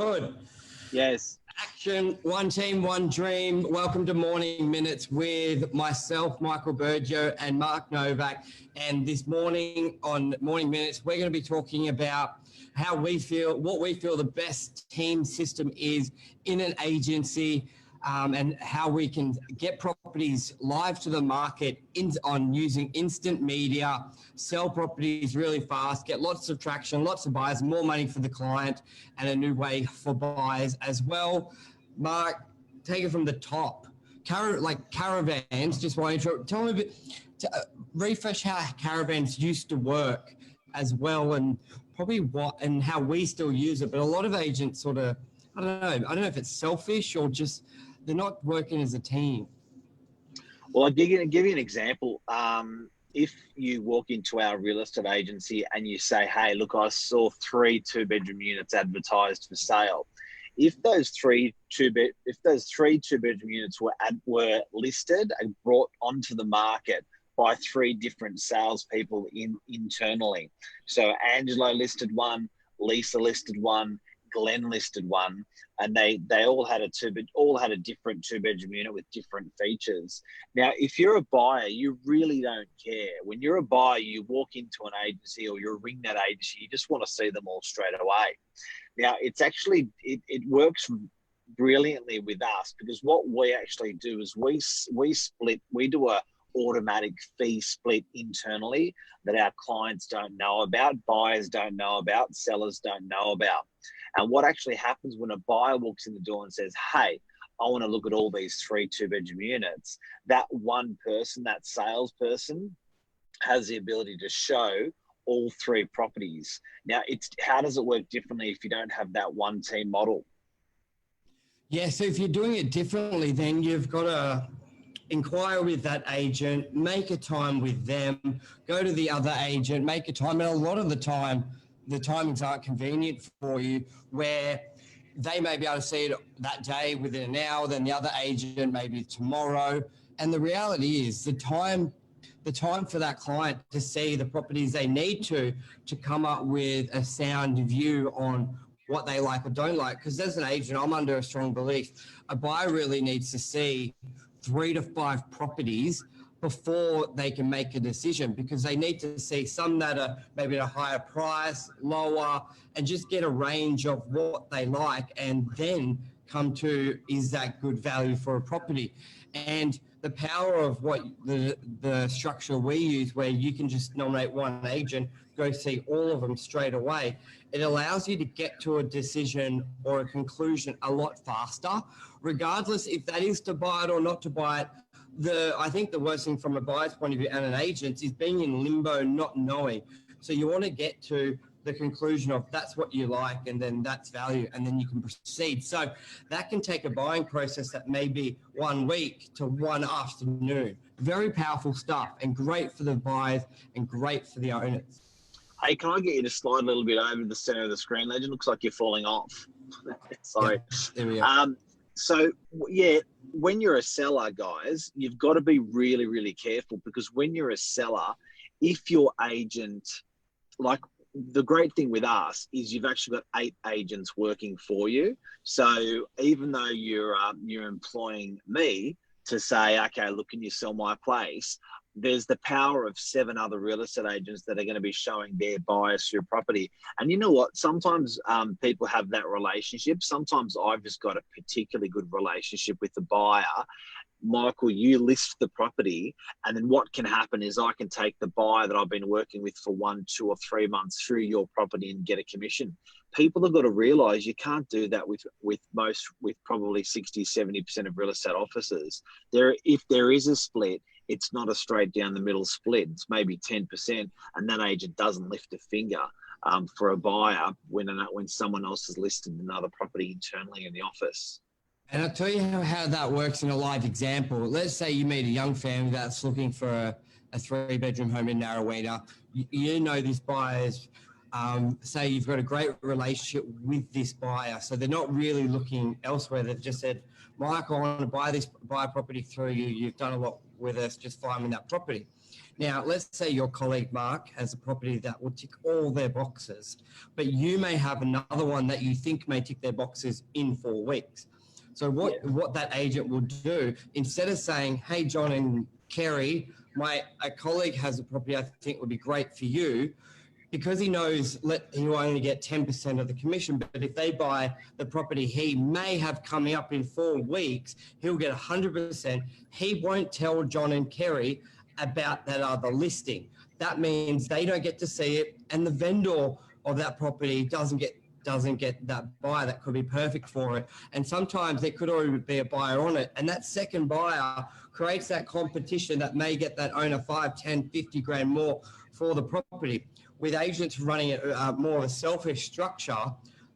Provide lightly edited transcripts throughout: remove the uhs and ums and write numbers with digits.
Good. Yes. Action, one team, one dream. Welcome to Morning Minutes with myself, Michael Bergio, and Mark Novak. And this morning on Morning Minutes, we're going to be talking about how we feel, what we feel the best team system is in an agency, and how we can get properties live to the market on using instant media, sell properties really fast, get lots of traction, lots of buyers, more money for the client, and a new way for buyers as well. Mark, take it from the top. Caravans, just want to tell me a bit, refresh how caravans used to work as well, and probably what and how we still use it. But a lot of agents sort of, I don't know if it's selfish or just they're not working as a team. Well, I'll give you an example. If you walk into our real estate agency and you say, hey, look, I saw 3 2-bedroom units advertised for sale. If those three two-bedroom units were listed and brought onto the market by 3 different salespeople internally. So Angelo listed one, Lisa listed one, Glenn listed one, and they all had a different 2-bedroom unit with different features. Now, if you're a buyer, you really don't care. When you're a buyer, you walk into an agency or you ring that agency, you just want to see them all straight away. Now, it's actually it works brilliantly with us, because what we actually do is we do a automatic fee split internally that our clients don't know about, buyers don't know about, sellers don't know about. And what actually happens when a buyer walks in the door and says, hey, I want to look at all these 3 2-bedroom units, that one person, that salesperson, has the ability to show all 3 properties. Now, how does it work differently if you don't have that one team model? Yeah, so if you're doing it differently, then you've got to inquire with that agent, make a time with them, go to the other agent, make a time. And a lot of the time, the timings aren't convenient for you, where they may be able to see it that day within an hour, then the other agent maybe tomorrow. And the reality is the time for that client to see the properties they need to come up with a sound view on what they like or don't like. Because as an agent, I'm under a strong belief, a buyer really needs to see 3 to 5 properties before they can make a decision, because they need to see some that are maybe at a higher price, lower, and just get a range of what they like, and then come to, is that good value for a property? And the power of what the structure we use, where you can just nominate one agent, go see all of them straight away, it allows you to get to a decision or a conclusion a lot faster, regardless if that is to buy it or not to buy it. I think the worst thing from a buyer's point of view and an agent is being in limbo, not knowing. So you want to get to the conclusion of that's what you like, and then that's value, and then you can proceed. So that can take a buying process that may be 1 week to 1 afternoon. Very powerful stuff, and great for the buyers and great for the owners. Hey, can I get you to slide a little bit over to the center of the screen, Legend? Looks like you're falling off. Sorry. Yep, there we go. So, yeah, when you're a seller, guys, you've got to be really, really careful, because when you're a seller, if your agent, like, the great thing with us is you've actually got 8 agents working for you. So even though you're employing me to say, okay, look, can you sell my place? There's the power of 7 other real estate agents that are going to be showing their buyers your property. And you know what? Sometimes people have that relationship. Sometimes I've just got a particularly good relationship with the buyer. Michael, you list the property, and then what can happen is I can take the buyer that I've been working with for 1, 2, or 3 months through your property and get a commission. People have got to realize you can't do that with probably 60, 70% of real estate offices. If there is a split, it's not a straight down the middle split. It's maybe 10%, and that agent doesn't lift a finger for a buyer when someone else has listed another property internally in the office. And I'll tell you how that works in a live example. Let's say you meet a young family that's looking for a 3-bedroom home in Narrowena. You know this buyer's, say you've got a great relationship with this buyer. So they're not really looking elsewhere. They've just said, Michael, I want to buy a property through you. You've done a lot with us. Just find me that property. Now, let's say your colleague Mark has a property that will tick all their boxes, but you may have another one that you think may tick their boxes in 4 weeks. So what that agent will do, instead of saying, hey, John and Kerry, a colleague has a property I think would be great for you, because he knows he will only get 10% of the commission, but if they buy the property he may have coming up in 4 weeks, he'll get 100%. He won't tell John and Kerry about that other listing. That means they don't get to see it, and the vendor of that property doesn't get that buyer that could be perfect for it. And sometimes there could already be a buyer on it, and that second buyer creates that competition that may get that owner 5, 10, 50 grand more for the property. With agents running it more of a selfish structure,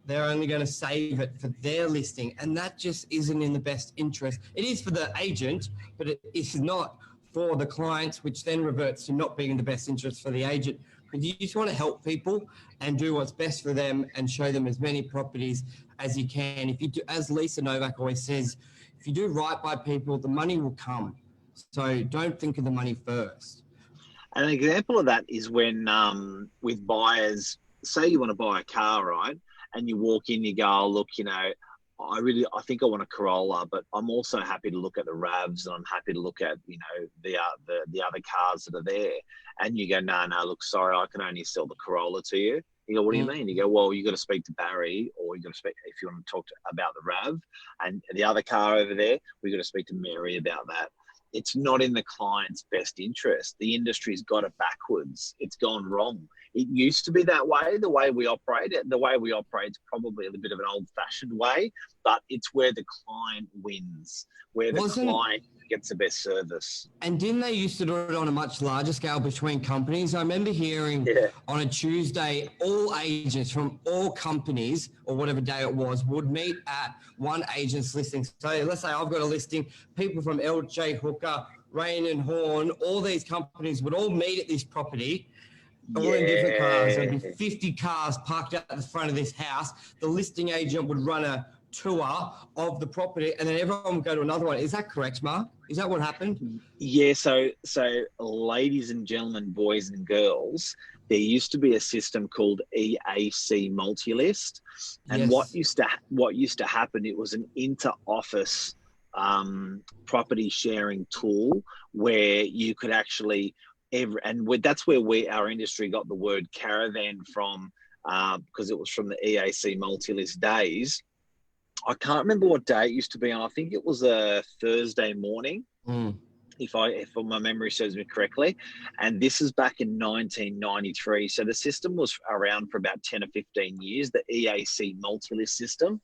they're only going to save it for their listing, and that just isn't in the best interest. It is for the agent, but it is not for the clients, which then reverts to not being in the best interest for the agent. Because you just want to help people and do what's best for them and show them as many properties as you can. If you do, as Lisa Novak always says, if you do right by people, the money will come. So don't think of the money first. An example of that is when, with buyers, say you want to buy a car, right? And you walk in, you go, oh, look, I think I want a Corolla, but I'm also happy to look at the RAVs, and I'm happy to look at, the other cars that are there. And you go, no, look, sorry, I can only sell the Corolla to you. You go, what do you mean? You go, well, you got to speak to Barry, or you got to speak, if you want to talk about the RAV and the other car over there, we got to speak to Mary about that. It's not in the client's best interest. The industry's got it backwards. It's gone wrong. It used to be that way, the way we operate. The way we operate is probably a bit of an old-fashioned way, but it's where the client wins, where the client gets the best service. And didn't they used to do it on a much larger scale between companies? I remember hearing on a Tuesday, all agents from all companies, or whatever day it was, would meet at one agent's listing. So let's say I've got a listing, people from LJ Hooker, Rain and Horn, all these companies would all meet at this property, all in different cars. There'd be 50 cars parked out at the front of this house. The listing agent would run a tour of the property, and then everyone would go to another one. Is that correct, Mark? Is that what happened? Yeah, so ladies and gentlemen, boys and girls, there used to be a system called EAC Multilist, and what used to happen, it was an inter-office property sharing tool where you could actually that's where our industry got the word caravan from, because it was from the EAC Multilist days. I can't remember what day it used to be on. I think it was a Thursday morning, if my memory serves me correctly. And this is back in 1993. So the system was around for about 10 or 15 years, the EAC Multilist system.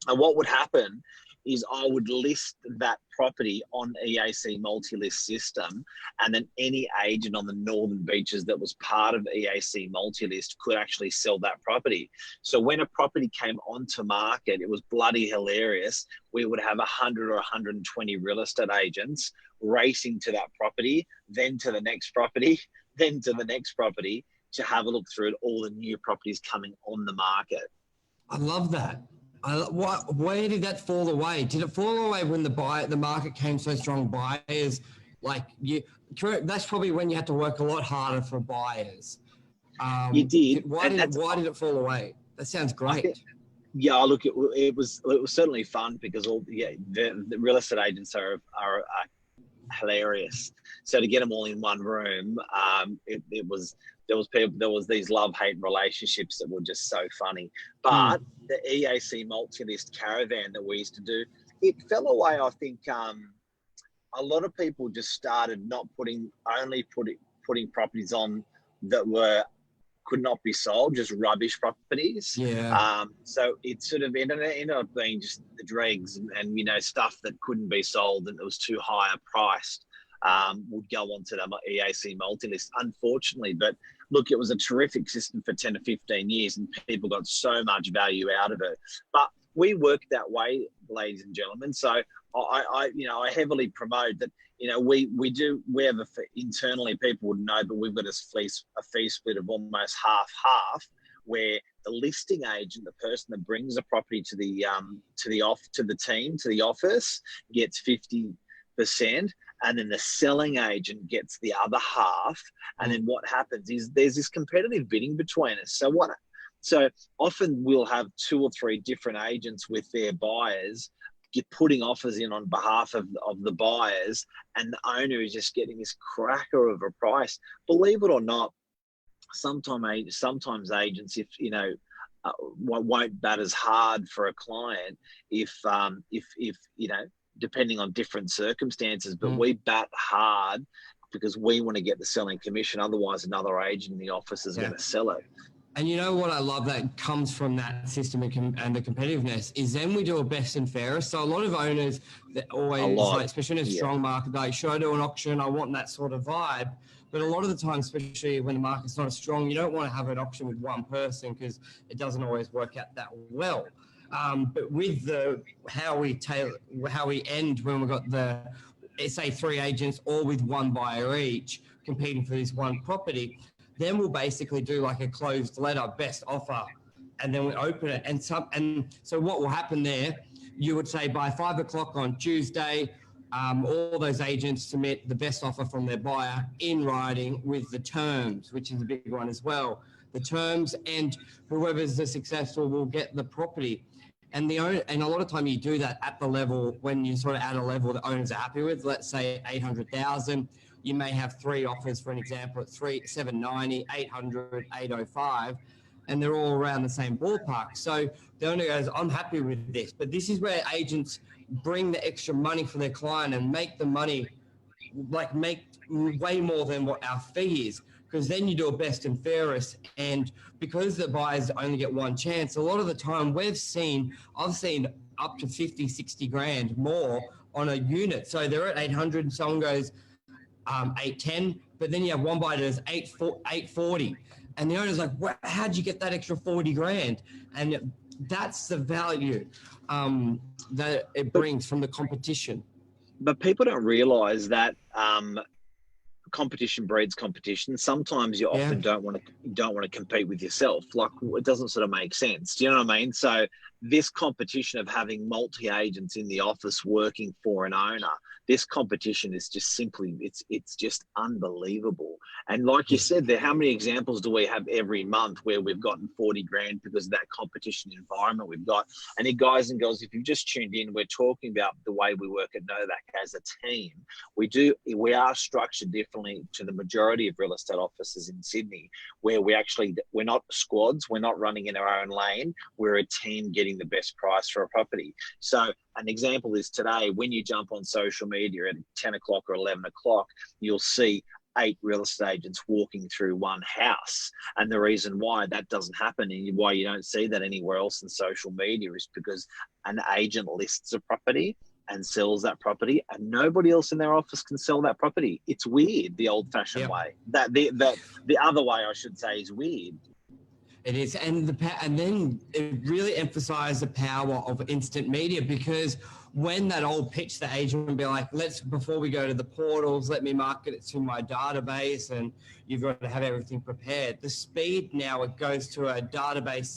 And what would happen is I would list that property on EAC Multilist system, and then any agent on the Northern Beaches that was part of EAC Multilist could actually sell that property. So when a property came onto market, it was bloody hilarious. We would have 100 or 120 real estate agents racing to that property, then to the next property, then to the next property, to have a look through at all the new properties coming on the market. I love that. Where did that fall away? Did it fall away when the market came so strong? Buyers, that's probably when you had to work a lot harder for buyers. You did. Why did it fall away? That sounds great. Look, it was certainly fun because the real estate agents are hilarious. So to get them all in one room, there was these love-hate relationships that were just so funny. But the EAC Multilist caravan that we used to do, it fell away. I think a lot of people just started not putting properties on that could not be sold, just rubbish properties. Yeah. So it sort of ended up being just the dregs and stuff that couldn't be sold and it was too high a priced. Would go on to the EAC Multilist, unfortunately. But look, it was a terrific system for 10 to 15 years and people got so much value out of it. But we work that way, ladies and gentlemen. So I heavily promote that, we have internally, people would know, but we've got a fee split of almost half, where the listing agent, the person that brings a property to the office, gets 50% and then the selling agent gets the other half. And then what happens is there's this competitive bidding between us. So often we'll have 2 or 3 different agents with their buyers putting offers in on behalf of the buyers, and the owner is just getting this cracker of a price. Believe it or not, sometimes agents, if won't bat as hard for a client if depending on different circumstances, but we bat hard because we want to get the selling commission. Otherwise, another agent in the office is going to sell it. And you know what I love that comes from that system and the competitiveness is then we do a best and fairest. So a lot of owners that always, especially in a strong market, like, should I do an auction? I want that sort of vibe. But a lot of the time, especially when the market's not as strong, you don't want to have an auction with one person because it doesn't always work out that well. But with how we end when we've got say 3 agents all with one buyer each competing for this one property, then we'll basically do like a closed letter, best offer, and then we open it. And so what will happen there, you would say by 5 o'clock on Tuesday, all those agents submit the best offer from their buyer in writing with the terms, which is a big one as well. The terms, and whoever's the successful will get the property. And a lot of time you do that at the level when you sort of at a level the owners are happy with. Let's say 800,000. You may have 3 offers, for an example, at 790, 800, 805, and they're all around the same ballpark. So the owner goes, I'm happy with this. But this is where agents bring the extra money for their client and make the money, like make way more than what our fee is. Because then you do a best and fairest, and because the buyers only get one chance, a lot of the time I've seen up to 50, 60 grand more on a unit. So they're at 800 and someone goes 810, but then you have one buyer that is 840. And the owner's like, how'd you get that extra 40 grand? And that's the value that it brings from the competition. But people don't realize that competition breeds competition. Sometimes you often don't want to compete with yourself. Like, it doesn't sort of make sense. Do you know what I mean? So this competition of having multi-agents in the office working for an owner, this competition is just simply, it's just unbelievable. And like you said there, how many examples do we have every month where we've gotten 40 grand because of that competition environment we've got? And guys and girls, if you've just tuned in, we're talking about the way we work at Novak as a team. We are structured differently to the majority of real estate offices in Sydney, where we're not squads, we're not running in our own lane, we're a team getting the best price for a property. So an example is today, when you jump on social media at 10 o'clock or 11 o'clock, you'll see 8 real estate agents walking through one house. And the reason why that doesn't happen and why you don't see that anywhere else in social media is because an agent lists a property and sells that property, and nobody else in their office can sell that property. It's weird, the old-fashioned way. The other way, I should say, is weird. It is, and then it really emphasised the power of instant media, because when that old pitch, the agent would be like, before we go to the portals, let me market it to my database, and you've got to have everything prepared. The speed now it goes to a database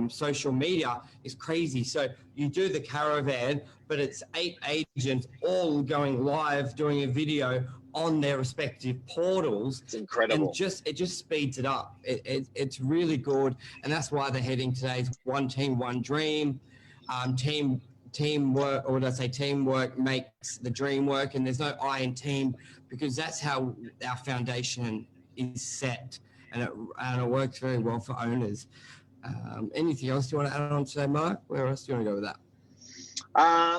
/ social media is crazy. So you do the caravan, but it's 8 agents all going live doing a video on their respective portals. It's incredible. And it just speeds it up. It's really good, and that's why they're heading today's one team, one dream. Teamwork, or would I say teamwork makes the dream work, and there's no I in team, because that's how our foundation is set, and it works very well for owners. Anything else you want to add on today, Mark? Where else do you want to go with that?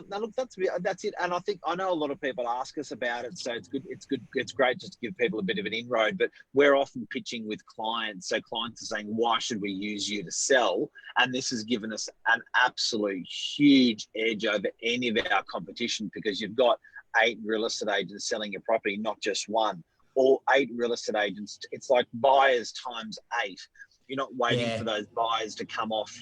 No, look, that's it. And I know a lot of people ask us about it, so it's good. It's great just to give people a bit of an inroad. But we're often pitching with clients, so clients are saying, "Why should we use you to sell?" And this has given us an absolute huge edge over any of our competition, because you've got 8 real estate agents selling your property, not just one, or 8 real estate agents. It's like buyers times 8. You're not waiting for those buyers to come off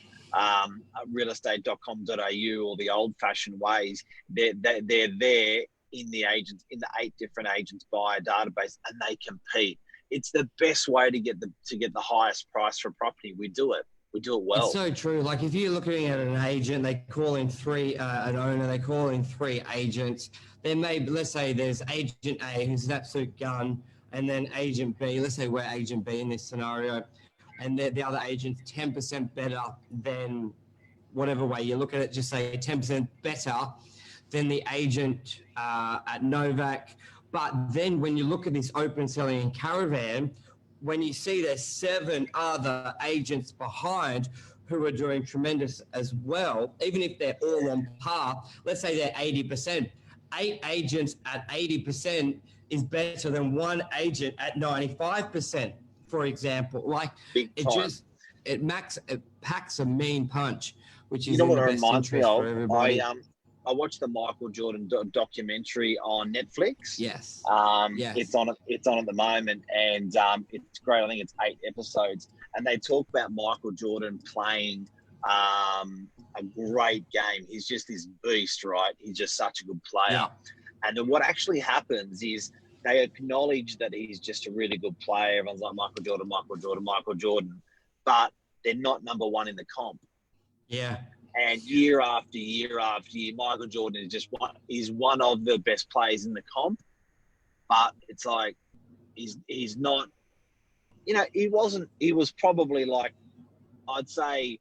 realestate.com.au or the old-fashioned ways. They're there in the 8 different agents buyer database, and they compete. It's the best way to get the highest price for property. We do it. We do it It's well. so true. Like if you're looking at an agent, they call in an owner, they call in 3 agents. Then maybe, let's say there's agent A who's an absolute gun, and then agent B, let's say we're agent B in this scenario, and the other agent's 10% better than whatever way you look at it, just say 10% better than the agent at Novak. But then when you look at this open selling in Caravan, when you see there's 7 other agents behind who are doing tremendous as well, even if they're all on par, let's say they're 80%, 8 agents at 80% is better than 1 agent at 95%, for example. Like Big time. it packs a mean punch, which is You know in what the it best reminds me interest of? for everybody. I watched the Michael Jordan documentary on Netflix. Yes. Yes. It's on at the moment, and it's great. I think it's 8 episodes, and they talk about Michael Jordan playing a great game. He's just this beast, right? He's just such a good player. Yeah. And then what actually happens is they acknowledge that he's just a really good player. Everyone's like Michael Jordan, Michael Jordan, Michael Jordan, but they're not number 1 in the comp. Yeah. And year after year after year, Michael Jordan is one of the best players in the comp. But it's like he's not, he was probably like, I'd say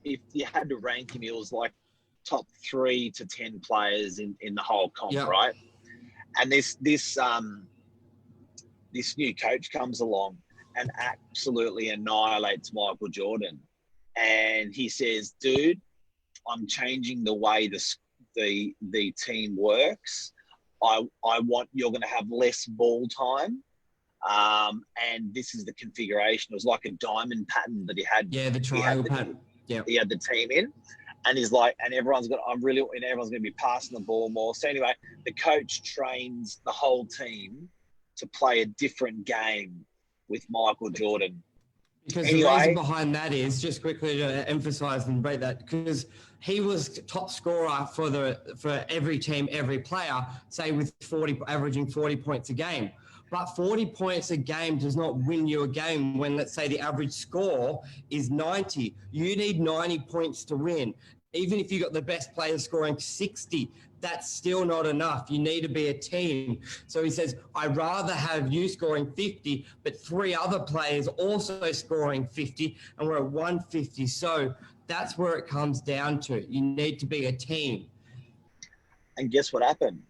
if you had to rank him, he was like top 3 to 10 players in the whole comp, Yeah. right? And this new coach comes along and absolutely annihilates Michael Jordan. And he says, dude, I'm changing the way the team works. You're going to have less ball time. And this is the configuration. It was like a diamond pattern that he had. Yeah, the triangle pattern. Yeah. He had the team in. And he's like, and everyone's going to be passing the ball more. So anyway, the coach trains the whole team to play a different game with Michael Jordan. Because the reason behind that is, just quickly to emphasize and break that, because he was top scorer for every team, every player, say with averaging 40 points a game. But 40 points a game does not win you a game when, let's say, the average score is 90. You need 90 points to win. Even if you got the best player scoring 60, that's still not enough. You need to be a team. So he says, I'd rather have you scoring 50, but 3 other players also scoring 50, and we're at 150. So that's where it comes down to. You need to be a team. And guess what happened?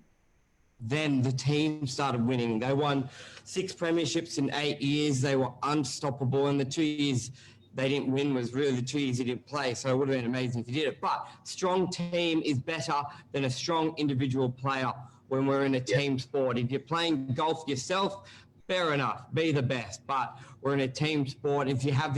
Then the team started winning. They won 6 premierships in 8 years. They were unstoppable. And the 2 years they didn't win was really the 2 years he didn't play. So it would have been amazing if he did it. But strong team is better than a strong individual player when we're in a team sport. If you're playing golf yourself, fair enough, be the best. But we're in a team sport. If you have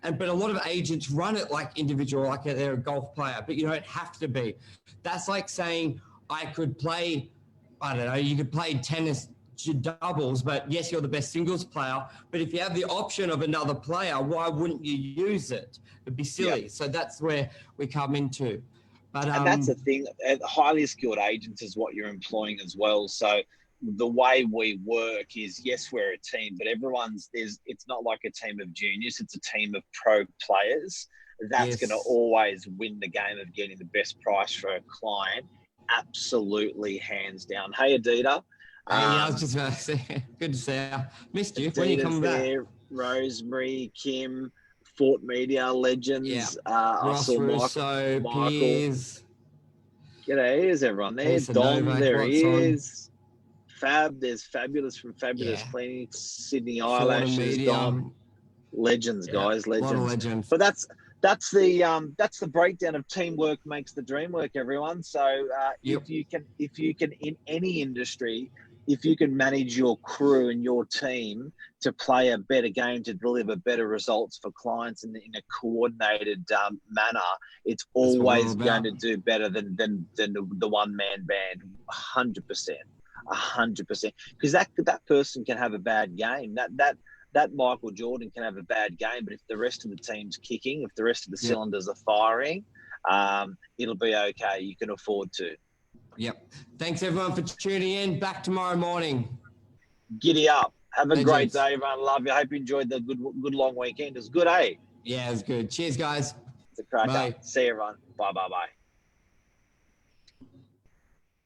but a lot of agents run it like individual, like they're a golf player, but you don't have to be. That's like saying I could play, I don't know, you could play tennis doubles, but yes, you're the best singles player. But if you have the option of another player, why wouldn't you use it? It'd be silly. Yep. So that's where we come into. And that's the thing. Highly skilled agents is what you're employing as well. So the way we work is, yes, we're a team, but it's not like a team of juniors. It's a team of pro players. That's going to always win the game of getting the best price for a client. Absolutely, hands down. Hey, Adita. I was just about to say, good to see you. Missed you. When you come back? Rosemary, Kim, Fort Media legends. Yeah. Ross Russo, Michael. Piers. G'day, here's everyone there. Lisa Dom, Novak, there he is. Fab, there's Fabulous from Fabulous Cleaning. Sydney Eyelashes, Dom. Legends, guys, legends. A lot of legends. But that's the breakdown of teamwork makes the dream work, everyone. So if you can in any industry, if you can manage your crew and your team to play a better game, to deliver better results for clients in a coordinated manner, it's always going to do better than the one-man band. 100%. Because that person can have a bad game. That Michael Jordan can have a bad game, but if the rest of the team's kicking, if the rest of the cylinders are firing, it'll be okay. You can afford to. Yep. Thanks, everyone, for tuning in. Back tomorrow morning. Giddy up. Have a great day, everyone. Love you. Hope you enjoyed the good long weekend. It was good, eh? Yeah, it's good. Cheers, guys. It's a cracker. Bye. See you, everyone. Bye.